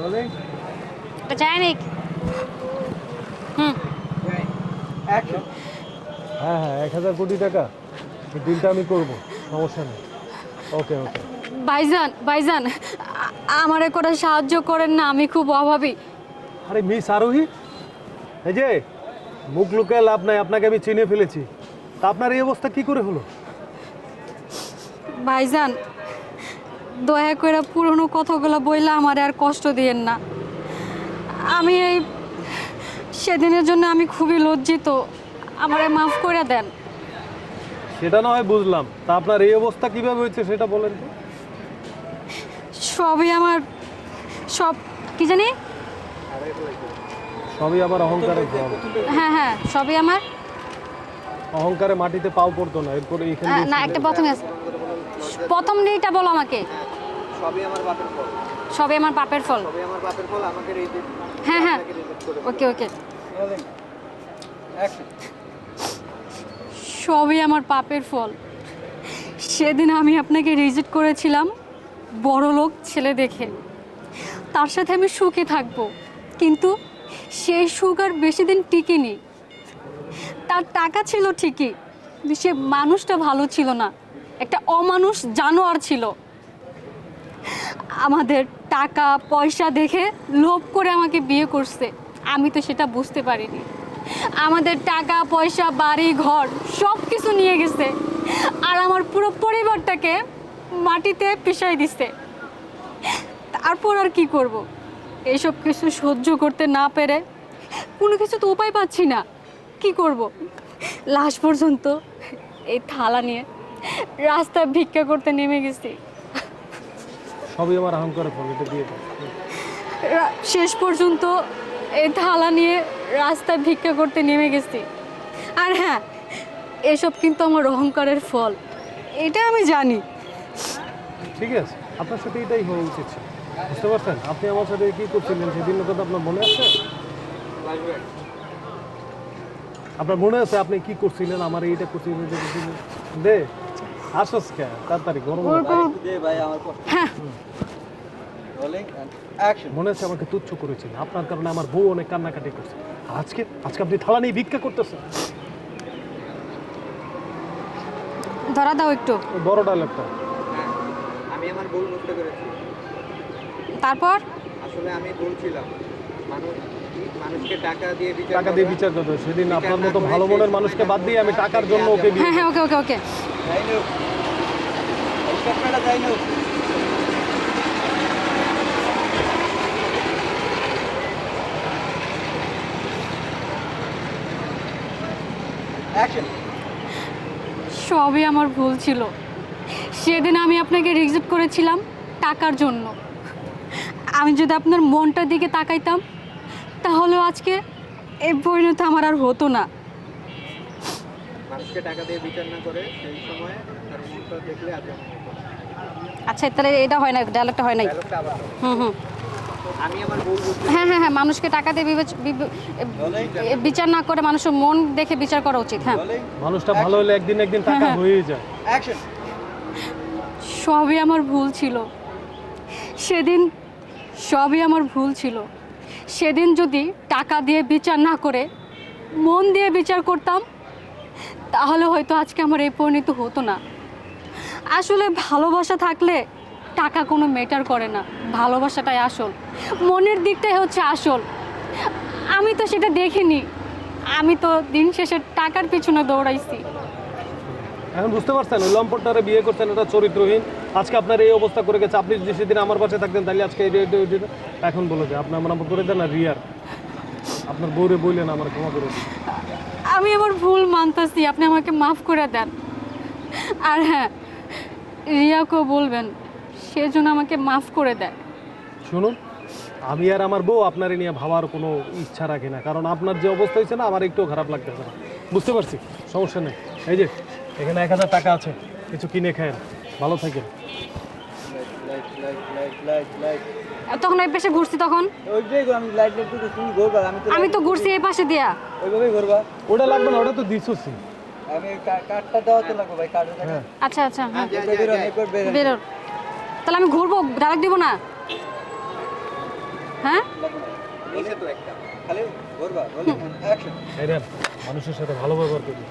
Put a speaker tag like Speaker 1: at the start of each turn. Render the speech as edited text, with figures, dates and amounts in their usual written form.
Speaker 1: এটা চাইনিক।
Speaker 2: হ্যাঁ হ্যাঁ 1000 কোটি টাকা এই ডিলটা আমি করব, সমস্যা নেই। ওকে ওকে।
Speaker 1: ভাইজান ভাইজান, আমারে করে সাহায্য করেন না, আমি খুব অভাবী।
Speaker 2: আরে মিস আরোহী, এই যে মুখ লুকায় লাভ নাই, আপনাকে আমি চিনে ফেলেছি। তা আপনার এই অবস্থা কি করে হলো?
Speaker 1: ভাইজান, দয়া করে পুরনো কথাগুলো বইলা আমার আর কষ্ট দিয়েন না। আমি এই সেদিনের জন্য আমি খুবই লজ্জিত, আমারে মাফ করে দেন।
Speaker 2: সেটা না হয় বুঝলাম, তা আপনার এই অবস্থা কিভাবে হয়েছে সেটা বলেন তো।
Speaker 1: সবই আমার, সব কি জানি,
Speaker 2: সবই আমার অহংকারের ফল।
Speaker 1: হ্যাঁ হ্যাঁ সবই আমার।
Speaker 2: অহংকারে মাটিতে পাও পড়তো না, এরপরে এখানে
Speaker 1: না একটা প্রথমে আছে, প্রথম দিকটা বলো আমাকে।
Speaker 3: সবই আমার বাপের ফল।
Speaker 1: সবই আমার পাপের ফল।
Speaker 3: সবই আমার বাপের ফল, আমাকে রিজেক্ট।
Speaker 1: হ্যাঁ হ্যাঁ
Speaker 3: করে
Speaker 1: ওকে ওকে।
Speaker 3: অ্যাকশন।
Speaker 1: সবই আমার পাপের ফল। সেদিন আমি আপনাকে রিজেক্ট করেছিলাম বড়লোক ছেলে দেখে, তার সাথে আমি সুখে থাকবো, কিন্তু সেই সুখ আর বেশি দিন টিকেনি। তার টাকা ছিল ঠিকই, কিন্তু সে মানুষটা ভালো ছিল না, একটা অমানুষ জানোয়ার ছিল। আমাদের টাকা পয়সা দেখে লোভ করে আমাকে বিয়ে করছে, আমি তো সেটা বুঝতে পারিনি। আমাদের টাকা পয়সা বাড়ি ঘর সব কিছু নিয়ে গেছে, আর আমার পুরো পরিবারটাকে মাটিতে পিষাই দিছে। তারপর আর কি করব? এইসব কিছু সহ্য করতে না পেরে কোনো কিছু তো উপায় পাচ্ছি না, কি করব? লাস্ট পর্যন্ত এই থালা নিয়ে রাস্তায় ভিক্ষা করতে নেমে গেছি।
Speaker 2: সবই আমার অহংকারের ফল, এটা দিয়ে দাও।
Speaker 1: শেষ পর্যন্ত এই থালা নিয়ে রাস্তায় ভিক্ষা করতে নেমে গেছি। আর হ্যাঁ, এসব কিন্তু আমার অহংকারের ফল, এটা আমি জানি।
Speaker 2: ঠিক আছে, আপনার সাথে এটাই হওয়া উচিত ছিল, বুঝতে পারছেন? আপনি আমার সাথে কি করছিলেন সেদিন, কথা আপনার মনে আছে? আপনার মনে আছে আপনি কি করছিলেন? আমার এইটা করছিলেন, দে আসস কে তাড়াতাড়ি, গরম
Speaker 3: দে ভাই আমার কষ্ট।
Speaker 1: হ্যাঁ
Speaker 3: রোলিং এন্ড অ্যাকশন।
Speaker 2: মনে আছে আমাকে তুচ্ছ করেছিল, আপনার কারণে আমার বউ অনেক কান্নাকাটি করছে। আর আজকে আজকে আপনি থালা নিয়ে ভিক্ষা করতেছেন।
Speaker 1: ধরা দাও একটু।
Speaker 2: ওই বড় ডায়লগটা।
Speaker 3: আমি আমার ভুল বুঝতে পেরেছি।
Speaker 1: তারপর
Speaker 3: আসলে আমি বলছিলাম মানুষকে টাকা দিয়ে বিচার
Speaker 2: টাকা দিয়ে বিচার করতে হবে। সেদিন আপনার মতো ভালো মনের মানুষকে বাদ দিয়ে আমি টাকার জন্য ওকে বিয়ে
Speaker 1: হ্যাঁ হ্যাঁ ওকে ওকে ওকে।
Speaker 3: যাই না হেলিকপ্টারটা যাই না। অ্যাকশন।
Speaker 1: সবই আমার ভুল ছিল। সেদিন আমি আপনাকে রিজেক্ট করেছিলাম টাকার জন্য। আমি যদি আপনার মনটার দিকে তাকাইতাম, তাহলে আজকে এই পরিণত আমার আর হতো না।
Speaker 3: মানুষকে টাকা দিয়ে বিচার না করে সেই সময় তার মনটা দেখলে আজ আমার মতো।
Speaker 1: আচ্ছা তাহলে এটা হয় না, ডায়লগটা হয় নাই।
Speaker 3: ডায়লগটা আবার বলো।
Speaker 1: হুম।
Speaker 3: আমি আমার ভুল বুঝতে
Speaker 1: হ্যাঁ হ্যাঁ হ্যাঁ, মানুষকে টাকা দিয়ে বিচার না করে মানুষের মন দেখে বিচার করা উচিত। হ্যাঁ,
Speaker 2: মানুষটা ভালো হলে একদিন একদিন টাকা
Speaker 1: হ্যাঁ।
Speaker 2: হয়েই যায়।
Speaker 3: অ্যাকশন।
Speaker 1: সবই আমার ভুল ছিল সেদিন, সবই আমার ভুল ছিল সেদিন। যদি টাকা দিয়ে বিচার না করে মন দিয়ে বিচার করতাম, তাহলে হয়তো আজকে আমার এই পরিণত হতো না। আসলে ভালোবাসা থাকলে টাকা কোনো ম্যাটার করে না, ভালোবাসাটাই আসল, মনের দিকটাই হচ্ছে আসল। আমি তো সেটা দেখিনি, আমি তো দিন শেষে টাকার পিছনে দৌড়াইছি।
Speaker 2: এখন বুঝতে পারছেন ওই লম্পটটারে বিয়ে করছেন, এটা চরিত্রহীন। আজকে আপনার এই অবস্থা করে গেছে। আপনি যদি সেদিন আমার পাশে থাকতেন তাহলে আজকে এখন বলে যে আপনি আমার নাম করে দেন না রিয়ার। আপনার বউরে বললেন আমার ক্ষমা করে দিন।
Speaker 1: আমি আমার ভুল মানতেছি, আপনি আমাকে মাফ করে দেন। আর হ্যাঁ, রিয়াকেও বলবেন সে যেন আমাকে মাফ করে দেয়।
Speaker 2: শুনুন, আমি আর আমার বউ আপনারে নিয়ে ভাবার কোনো ইচ্ছা রাখি না, কারণ আপনার যে অবস্থা হয়েছে না আমার একটু খারাপ লাগতেছে না। বুঝতে পারছি, সমস্যা নেই। এই যে এখানে 1000 টাকা আছে, কিছু কিনে খায়েন, ভালো থাকেন।
Speaker 3: লাইট।
Speaker 1: তখন ওই পাশে ঘুরছি, তখন
Speaker 3: ওই যে আমি লাইট লাইট তো তুমি ঘুরবা,
Speaker 1: আমি তো ঘুরছি এই পাশে দিয়া।
Speaker 3: ওইভাবেই ঘুরবা।
Speaker 2: ওটা লাগবে না, ওটা তো দিছোছি।
Speaker 3: আমি কার্ডটা দেওয়া তো লাগবে ভাই, কার্ডে টাকা।
Speaker 1: আচ্ছা আচ্ছা হ্যাঁ,
Speaker 3: বেরো
Speaker 1: বেরোর। তাহলে আমি ঘুরবো, ডাইরেক্ট দিব না? হ্যাঁ
Speaker 3: নিচে তো একটা খালি বলবা বলি অ্যাকশন
Speaker 2: এই রে, মানুষের সাথে ভালো ব্যবহার করি।